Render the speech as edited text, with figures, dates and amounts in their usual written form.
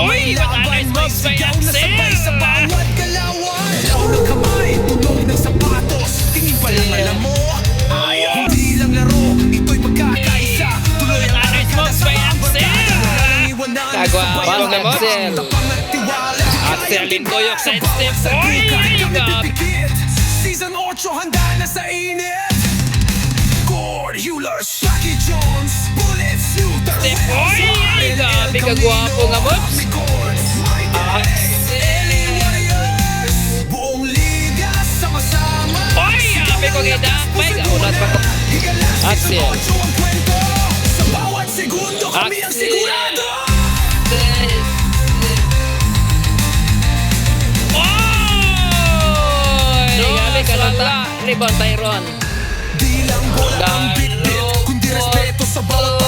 may laban, may sigaw na sabay sa bawat galawan. Ilaw ng kamay, tunog ng sapatos, tingin pa lang alam mo, hindi lang laro, ito'y magkakaisa. Tuloy ang aking kasama ang barkada. Iwanan na sabay ang laban, tapang at tiwala. Axel Lindoyok sa step. Season 8 handa na sa init. Cord, Eulers, Lucky Jones, Bullets, Luther, Grabe kagwapo nga mops. buong liga sama-sama. Grabe ko gidamay. Ulat pa ko. Axel. Sa bawat segundo kami ang sigurado. Grabe ka lang. Rebound Tyron. Di lang bola ang bit-bit, kundi respeto sa bawat